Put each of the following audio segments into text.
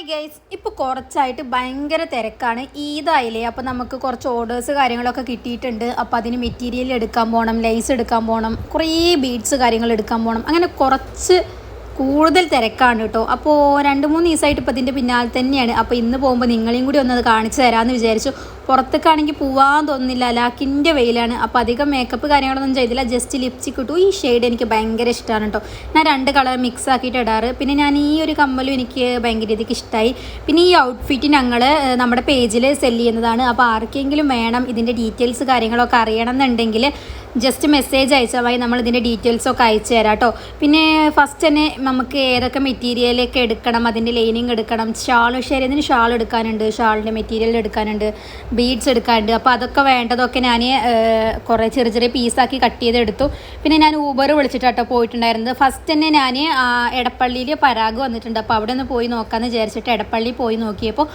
Hi guys, ഇപ്പോൾ കുറച്ചായിട്ട് ഭയങ്കര തിരക്കാണ്. ഈദായില്ലേ, അപ്പോൾ നമുക്ക് കുറച്ച് ഓർഡേഴ്സ് കാര്യങ്ങളൊക്കെ കിട്ടിയിട്ടുണ്ട്. അപ്പോൾ അതിന് മെറ്റീരിയൽ എടുക്കാൻ പോകണം, ലേസ് എടുക്കാൻ പോകണം, കുറേ ബീഡ്സ് കാര്യങ്ങൾ എടുക്കാൻ പോകണം. അങ്ങനെ കുറച്ച് കൂടുതൽ തിരക്കാണ് കേട്ടോ. അപ്പോൾ 2-3 ദിവസമായിട്ട് ഇപ്പോൾ ഇതിൻ്റെ പിന്നാലെ തന്നെയാണ്. അപ്പോൾ ഇന്ന് പോകുമ്പോൾ നിങ്ങളെയും കൂടി ഒന്ന് അത് കാണിച്ചു തരാമെന്ന് വിചാരിച്ചു. പുറത്തേക്കാണെങ്കിൽ പോവാൻ തോന്നുന്നില്ല, ലാക്കിൻ്റെ വെയിലാണ്. അപ്പോൾ അധികം മേക്കപ്പ് കാര്യങ്ങളൊന്നും ചെയ്തില്ല, ജസ്റ്റ് ലിപ്സ്റ്റിക് ഇട്ടു. ഈ ഷെയ്ഡ് എനിക്ക് ഭയങ്കര ഇഷ്ടമാണ് കേട്ടോ. ഞാൻ 2 കളർ മിക്സ് ആക്കിയിട്ട് ഇടാറ്. പിന്നെ ഞാൻ ഈ ഒരു കമ്മലും എനിക്ക് ഭയങ്കര രീതിക്ക് ഇഷ്ടമായി. പിന്നെ ഈ ഔട്ട്ഫിറ്റ് ഞങ്ങൾ നമ്മുടെ പേജിൽ സെല് ചെയ്യുന്നതാണ്. അപ്പോൾ ആർക്കെങ്കിലും വേണം ഇതിൻ്റെ ഡീറ്റെയിൽസ് കാര്യങ്ങളൊക്കെ അറിയണം എന്നുണ്ടെങ്കിൽ ജസ്റ്റ് മെസ്സേജ് അയച്ചാൽ മതി, നമ്മൾ ഇതിൻ്റെ ഡീറ്റെയിൽസൊക്കെ അയച്ചു തരാം കേട്ടോ. പിന്നെ ഫസ്റ്റ് തന്നെ നമുക്ക് ഏതൊക്കെ മെറ്റീരിയലൊക്കെ എടുക്കണം, അതിൻ്റെ ലൈനിങ് എടുക്കണം, ഇതിന് ഷാൾ എടുക്കാനുണ്ട്, ഷാളിൻ്റെ മെറ്റീരിയൽ എടുക്കാനുണ്ട്, ബീഡ്സ് എടുക്കാനുണ്ട്. അപ്പോൾ അതൊക്കെ വേണ്ടതൊക്കെ ഞാൻ കുറേ ചെറിയ ചെറിയ പീസാക്കി കട്ട് ചെയ്തെടുത്തു. പിന്നെ ഞാൻ ഊബർ വിളിച്ചിട്ടാട്ടോ പോയിട്ടുണ്ടായിരുന്നത്. ഫസ്റ്റ് തന്നെ ഞാൻ എടപ്പള്ളിയിൽ പരാഗ് വന്നിട്ടുണ്ട്. അപ്പോൾ അവിടെ ഒന്ന് പോയി നോക്കാമെന്ന് വിചാരിച്ചിട്ട് എടപ്പള്ളി പോയി നോക്കിയപ്പോൾ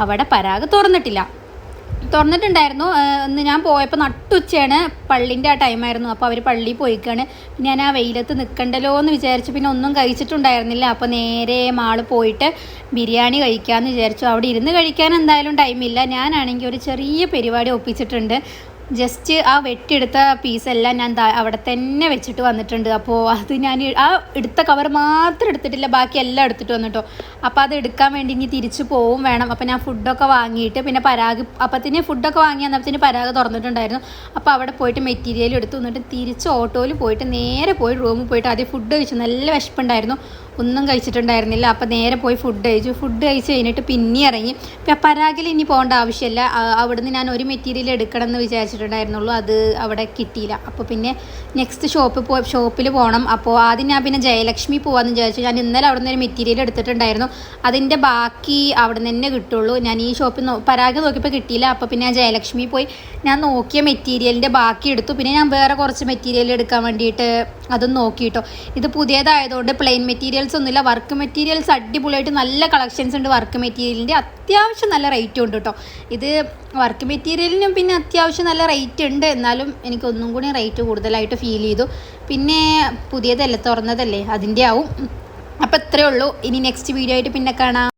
അവിടെ പരാഗ് തുറന്നിട്ടുണ്ടായിരുന്നു. ഇന്ന് ഞാൻ പോയപ്പോൾ നട്ടുച്ചയാണ്, പള്ളിൻ്റെ ആ ടൈമായിരുന്നു. അപ്പോൾ അവർ പള്ളിയിൽ പോയിക്കാണ്. ഞാൻ ആ വെയിലത്ത് നിൽക്കണ്ടല്ലോ എന്ന് വിചാരിച്ചു. പിന്നെ ഒന്നും കഴിച്ചിട്ടുണ്ടായിരുന്നില്ല. അപ്പോൾ നേരെ മാള് പോയിട്ട് ബിരിയാണി കഴിക്കാമെന്ന് വിചാരിച്ചു. അവിടെ ഇരുന്ന് കഴിക്കാൻ എന്തായാലും ടൈമില്ല. ഞാനാണെങ്കിൽ ഒരു ചെറിയ പരിപാടി ഒപ്പിച്ചിട്ടുണ്ട്. ജസ്റ്റ് ആ വെട്ടിയെടുത്ത പീസെല്ലാം ഞാൻ അവിടെ തന്നെ വെച്ചിട്ട് വന്നിട്ടുണ്ട്. അപ്പോൾ അത് ഞാൻ ആ എടുത്ത കവർ മാത്രം എടുത്തിട്ടില്ല, ബാക്കി എല്ലാം എടുത്തിട്ട് വന്നിട്ടോ. അപ്പോൾ അത് എടുക്കാൻ വേണ്ടി ഇനി തിരിച്ചു പോവും വേണം. അപ്പോൾ ഞാൻ ഫുഡൊക്കെ വാങ്ങിയിട്ട് പിന്നെ പരാഗ് അപ്പത്തിന് ഫുഡൊക്കെ വാങ്ങി വന്നപ്പത്തിന് പരാഗ് തുറന്നിട്ടുണ്ടായിരുന്നു. അപ്പോൾ അവിടെ പോയിട്ട് മെറ്റീരിയൽ എടുത്തു വന്നിട്ട് തിരിച്ച് ഓട്ടോയിൽ പോയിട്ട് നേരെ പോയി റൂമിൽ പോയിട്ട് ആദ്യം ഫുഡ് കഴിച്ചു. നല്ല വിശപ്പുണ്ടായിരുന്നു, ഒന്നും കഴിച്ചിട്ടുണ്ടായിരുന്നില്ല. അപ്പോൾ നേരെ പോയി ഫുഡ് കഴിച്ച് കഴിഞ്ഞിട്ട് പിന്നെ ഇറങ്ങി. പരാഗിൽ ഇനി പോകേണ്ട ആവശ്യമില്ല. അവിടുന്ന് ഞാൻ ഒരു മെറ്റീരിയൽ എടുക്കണം എന്ന് വിചാരിച്ചിട്ടുണ്ടായിരുന്നുള്ളൂ, അത് അവിടെ കിട്ടിയില്ല. അപ്പോൾ പിന്നെ നെക്സ്റ്റ് ഷോപ്പിൽ പോകണം. അപ്പോൾ ആദ്യം ഞാൻ പിന്നെ ജയലക്ഷ്മി പോകാമെന്ന് വിചാരിച്ചു. ഞാൻ ഇന്നലെ അവിടെ നിന്ന് ഒരു മെറ്റീരിയൽ എടുത്തിട്ടുണ്ടായിരുന്നു, അതിൻ്റെ ബാക്കി അവിടെ നിന്ന് തന്നെ കിട്ടുള്ളൂ. ഞാൻ ഈ ഷോപ്പിൽ പരാഗ് നോക്കിയപ്പോൾ കിട്ടിയില്ല. അപ്പോൾ പിന്നെ ഞാൻ ജയലക്ഷ്മി പോയി ഞാൻ നോക്കിയ മെറ്റീരിയലിൻ്റെ ബാക്കി എടുത്തു. പിന്നെ ഞാൻ വേറെ കുറച്ച് മെറ്റീരിയൽ എടുക്കാൻ വേണ്ടിയിട്ട് അതും നോക്കിയിട്ടോ. ഇത് പുതിയതായതുകൊണ്ട് പ്ലെയിൻ മെറ്റീരിയൽസ് ഒന്നുമില്ല, വർക്ക് മെറ്റീരിയൽസ് അടിപൊളിയായിട്ട് നല്ല കളക്ഷൻസ് ഉണ്ട്. വർക്ക് മെറ്റീരിയലിൻ്റെ അത്യാവശ്യം നല്ല റേറ്റും ഉണ്ട് കേട്ടോ. ഇത് വർക്ക് മെറ്റീരിയലിനും പിന്നെ അത്യാവശ്യം നല്ല റേറ്റ് ഉണ്ട്, എന്നാലും എനിക്കൊന്നും കൂടി റേറ്റ് കൂടുതലായിട്ട് ഫീൽ ചെയ്തു. പിന്നെ പുതിയതല്ലേ, തുറന്നതല്ലേ, അതിൻ്റെ ആവും. അപ്പോൾ ഇത്രയേ ഉള്ളൂ. ഇനി നെക്സ്റ്റ് വീഡിയോ ആയിട്ട് പിന്നെ കാണാം.